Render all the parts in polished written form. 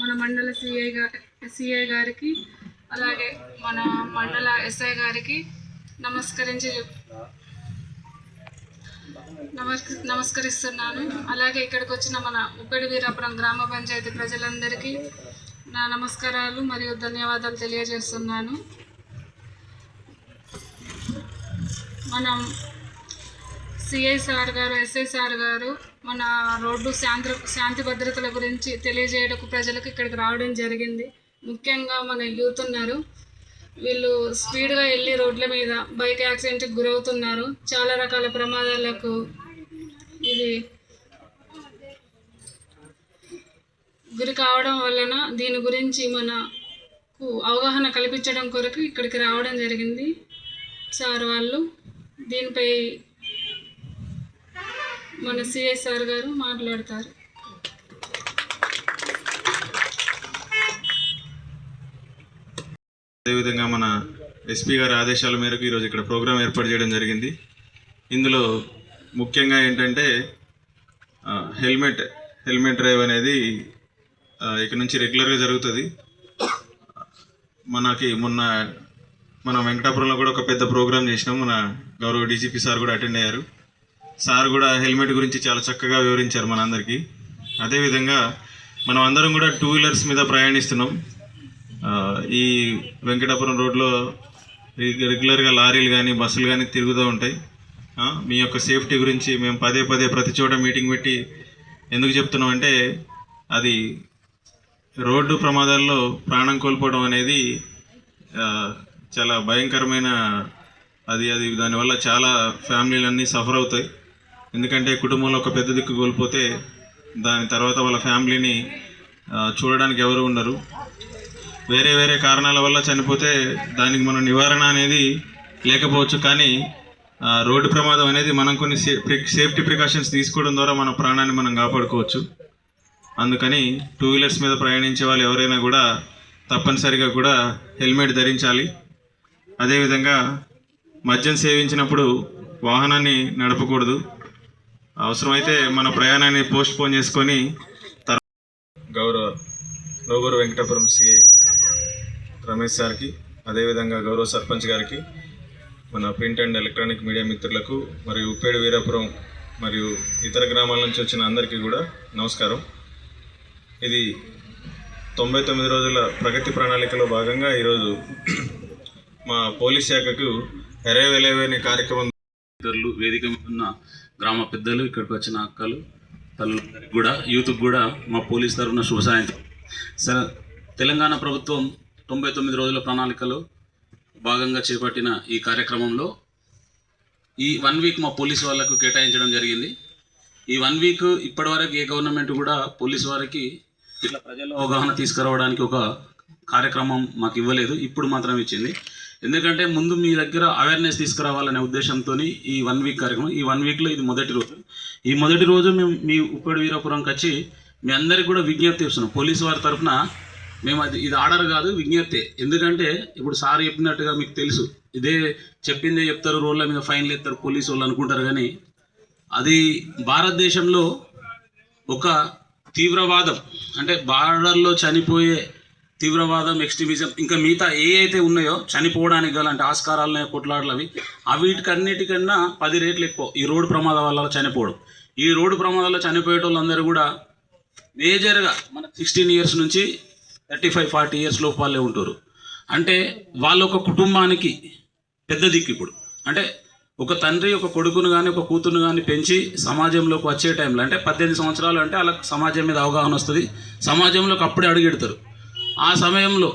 మన మండల సిఐ గారికి అలాగే మన మండల ఎస్ఐ గారికి నమస్కరిస్తున్నాను. అలాగే ఇక్కడికి వచ్చిన మన ఉప్పేడి వీరాపురం గ్రామ పంచాయతీ ప్రజలందరికీ నా నమస్కారాలు మరియు ధన్యవాదాలు తెలియజేస్తున్నాను. మనం సిఐ సార్ గారు, ఎస్ఐ సార్ గారు మన రోడ్డు శాంతి భద్రతల గురించి తెలియజేయడానికి ప్రజలకు ఇక్కడికి రావడం జరిగింది. ముఖ్యంగా మన యూత్ ఉన్నారు, వీళ్ళు స్పీడ్గా వెళ్ళి రోడ్ల మీద బైక్ యాక్సిడెంట్కి గురవుతున్నారు. చాలా రకాల ప్రమాదాలకు ఇది గురి కావడం వలన దీని గురించి మనకు అవగాహన కల్పించడం కొరకు ఇక్కడికి రావడం జరిగింది. సార్ వాళ్ళు దీనిపై మన సిఐ సార్ గారు మాట్లాడతారు. అదేవిధంగా మన ఎస్పీ గారి ఆదేశాల మేరకు ఈరోజు ఇక్కడ ప్రోగ్రాం ఏర్పాటు చేయడం జరిగింది. ఇందులో ముఖ్యంగా ఏంటంటే హెల్మెట్ డ్రైవ్ అనేది ఇక నుంచి రెగ్యులర్గా జరుగుతుంది. మన వెంకటాపురంలో కూడా ఒక పెద్ద ప్రోగ్రాం చేసినాం. మన గౌరవ డీజీపీ సార్ కూడా అటెండ్ అయ్యారు. సార్ కూడా హెల్మెట్ గురించి చాలా చక్కగా వివరించారు మనందరికీ. అదేవిధంగా మనం అందరం కూడా 2 వీలర్స్ మీద ప్రయాణిస్తున్నాం. ఈ వెంకటాపురం రోడ్లో రెగ్యులర్గా లారీలు కానీ బస్సులు కానీ తిరుగుతూ ఉంటాయి. మీ యొక్క సేఫ్టీ గురించి మేము పదే ప్రతి చోట మీటింగ్ పెట్టి ఎందుకు చెప్తున్నామంటే, అది రోడ్డు ప్రమాదాల్లో ప్రాణం కోల్పోవడం అనేది చాలా భయంకరమైన అది దానివల్ల చాలా ఫ్యామిలీలన్నీ సఫర్ అవుతాయి. ఎందుకంటే కుటుంబంలో ఒక పెద్ద దిక్కు కోల్పోతే దాని తర్వాత వాళ్ళ ఫ్యామిలీని చూడడానికి ఎవరు ఉండరు. వేరే కారణాల వల్ల చనిపోతే దానికి మనం నివారణ అనేది లేకపోవచ్చు, కానీ రోడ్డు ప్రమాదం అనేది మనం కొన్ని సేఫ్టీ ప్రికాషన్స్ తీసుకోవడం ద్వారా మన ప్రాణాన్ని మనం కాపాడుకోవచ్చు. అందుకని 2 వీలర్స్ మీద ప్రయాణించే వాళ్ళు ఎవరైనా కూడా తప్పనిసరిగా కూడా హెల్మెట్ ధరించాలి. అదేవిధంగా మద్యం సేవించినప్పుడు వాహనాన్ని నడపకూడదు. అవసరమైతే మన ప్రయాణాన్ని పోస్ట్పోన్ చేసుకొని గౌరవ నోగూరు వెంకటాపురం సిఐ రమేష్ సార్కి, అదేవిధంగా గౌరవ సర్పంచ్ గారికి, మన ప్రింట్ అండ్ ఎలక్ట్రానిక్ మీడియా మిత్రులకు, మరియు ఉప్పేడి వీరాపురం మరియు ఇతర గ్రామాల నుంచి వచ్చిన అందరికీ కూడా నమస్కారం. ఇది 99 రోజుల ప్రగతి ప్రణాళికలో భాగంగా ఈరోజు మా పోలీస్ శాఖకు ఎరేవెలేవని కార్యక్రమం ఇతరులు వేదిక ఉన్న గ్రామ పెద్దలు, ఇక్కడికి వచ్చిన అక్కలు, తల్లులందరికీ కూడా, యూత్కి కూడా మా పోలీస్ తరఫున శుభ సాయంత్రం. సార్, తెలంగాణ ప్రభుత్వం 99 రోజుల ప్రణాళికలో భాగంగా చేపట్టిన ఈ కార్యక్రమంలో ఈ 1 వీక్ మా పోలీసు వాళ్ళకు కేటాయించడం జరిగింది. ఈ 1 వీక్ ఇప్పటివరకు ఏ గవర్నమెంట్ కూడా పోలీసు వారికి ఇట్లా ప్రజల్లో అవగాహన తీసుకురావడానికి ఒక కార్యక్రమం మాకు ఇవ్వలేదు. ఇప్పుడు మాత్రం ఇచ్చింది. ఎందుకంటే ముందు మీ దగ్గర అవేర్నెస్ తీసుకురావాలనే ఉద్దేశంతో ఈ 1 వీక్ కార్యక్రమం. ఈ 1 వీక్లో ఇది మొదటి రోజు. ఈ మొదటి రోజు మేము మీ ఉప్పేడి వీరాపురంకి వచ్చి మీ అందరికీ కూడా విజ్ఞప్తి చేస్తున్నాం. పోలీసు వారి తరఫున మేము ఇది ఆర్డర్ కాదు, విజ్ఞప్తి. ఎందుకంటే ఇప్పుడు సార్ చెప్పినట్టుగా మీకు తెలుసు, ఇదే చెప్పిందే చెప్తారు, రోడ్ల మీద ఫైన్లు ఎత్తారు పోలీసు వాళ్ళు అనుకుంటారు. కానీ అది భారతదేశంలో ఒక తీవ్రవాదం, అంటే బార్డర్లో చనిపోయే తీవ్రవాదం, ఎక్స్ట్రీమిజం, ఇంకా మిగతా ఏ అయితే ఉన్నాయో చనిపోవడానికి గల అంటే ఆస్కారాలనే కొట్లాడలవి, వీటికన్నిటికన్నా 10 రెట్లు ఎక్కువ ఈ రోడ్డు ప్రమాదం వల్ల చనిపోవడం. ఈ రోడ్డు ప్రమాదాల్లో చనిపోయే వాళ్ళందరూ కూడా మేజర్గా మనకు 16 ఇయర్స్ నుంచి 35-40 ఇయర్స్ లోపు వాళ్ళే ఉంటారు. అంటే వాళ్ళ ఒక కుటుంబానికి పెద్ద దిక్కు. ఇప్పుడు అంటే ఒక తండ్రి ఒక కొడుకును కానీ ఒక కూతురును కానీ పెంచి సమాజంలోకి వచ్చే టైంలో, అంటే 18 సంవత్సరాలు అంటే వాళ్ళకి సమాజం మీద అవగాహన వస్తుంది, సమాజంలోకి అప్పుడే అడుగెడతారు. ఆ సమయంలో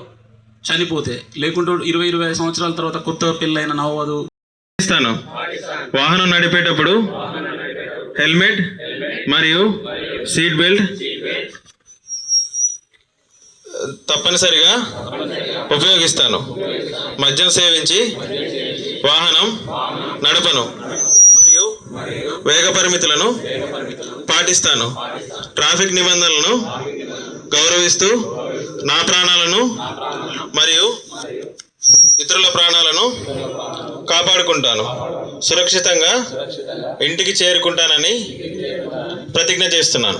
చనిపోతే, లేకుంటే 20-25 సంవత్సరాల తర్వాత కొత్త పెళ్ళైన నవ్వదు ఇస్తాను. వాహనం నడిపేటప్పుడు హెల్మెట్ మరియు సీట్ బెల్ట్ తప్పనిసరిగా ఉపయోగిస్తాను. మద్యం సేవించి వాహనం నడపను మరియు వేగ పరిమితులను పాటిస్తాను. ట్రాఫిక్ నిబంధనలను గౌరవిస్తూ నా ప్రాణాలను మరియు ఇతరుల ప్రాణాలను కాపాడుకుంటాను. సురక్షితంగా ఇంటికి చేరుకుంటానని ప్రతిజ్ఞ చేస్తున్నాను.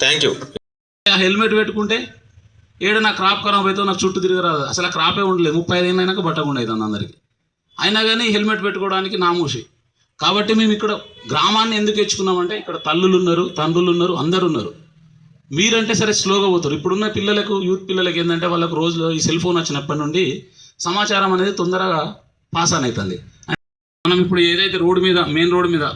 Thank you. ఆ హెల్మెట్ పెట్టుకుంటే ఏడు నా క్రాప్ ఖరాబ్ అవుతుందో నాకు చుట్టూ తిరగరాదు. అసలు ఆ క్రాపే ఉండలేదు. 35 ఏళ్ళు అయినాక బట్టకుండా అవుతుంది అందరికీ. అయినా కానీ హెల్మెట్ పెట్టుకోవడానికి నామూషి. కాబట్టి మేము ఇక్కడ గ్రామాన్ని ఎందుకు ఎంచుకున్నామంటే ఇక్కడ తల్లులు ఉన్నారు, తండ్రులు ఉన్నారు, అందరు ఉన్నారు. మీరంటే సరే స్లోగా పోతారు. ఇప్పుడున్న పిల్లలకు, యూత్ పిల్లలకి ఏంటంటే వాళ్ళకు రోజులో ఈ సెల్ ఫోన్ వచ్చినప్పటి నుండి సమాచారం అనేది తొందరగా పాస్ ఆన్ అవుతుంది. మనం ఇప్పుడు ఏదైతే రోడ్డు మీద, మెయిన్ రోడ్డు మీద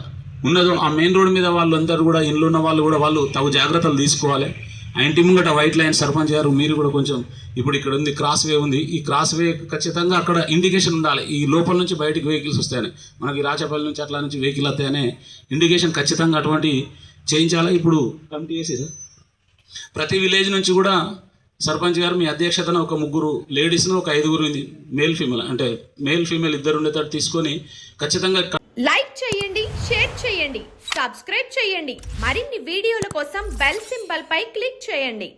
ఉన్నదో ఆ మెయిన్ రోడ్డు మీద వాళ్ళందరూ కూడా, ఇంట్లో ఉన్న వాళ్ళు కూడా వాళ్ళు తగు జాగ్రత్తలు తీసుకోవాలి. ఆ ఇంటి ముంగట వైట్ లైన్ సర్పంచ్ గారు మీరు కూడా కొంచెం, ఇప్పుడు ఇక్కడ ఉంది క్రాస్ వే ఉంది, ఈ క్రాస్ వే ఖచ్చితంగా అక్కడ ఇండికేషన్ ఉండాలి. ఈ లోపల నుంచి బయటికి వెహికల్స్ వస్తాయని, మనకి రాచపల్లి నుంచి అట్లా నుంచి వెహికల్ వస్తాయనే ఇండికేషన్ ఖచ్చితంగా అటువంటి చేయించాలి. ఇప్పుడు కమిటీ చేసేది ప్రతి విలేజ్ నుంచి కూడా సర్పంచ్ గారు మీ అధ్యక్షతన ఒక 3 లేడీస్ను, ఒక 5 మేల్ ఫీమేల్, అంటే మేల్ ఫీమేల్ ఇద్దరు ఉండేటట్టు తీసుకొని ఖచ్చితంగా లైక్ చేయండి, షేర్ చేయండి, సబ్స్క్రైబ్ చేయండి. మరిన్ని వీడియోల కోసం బెల్ సింబల్ పై క్లిక్ చేయండి.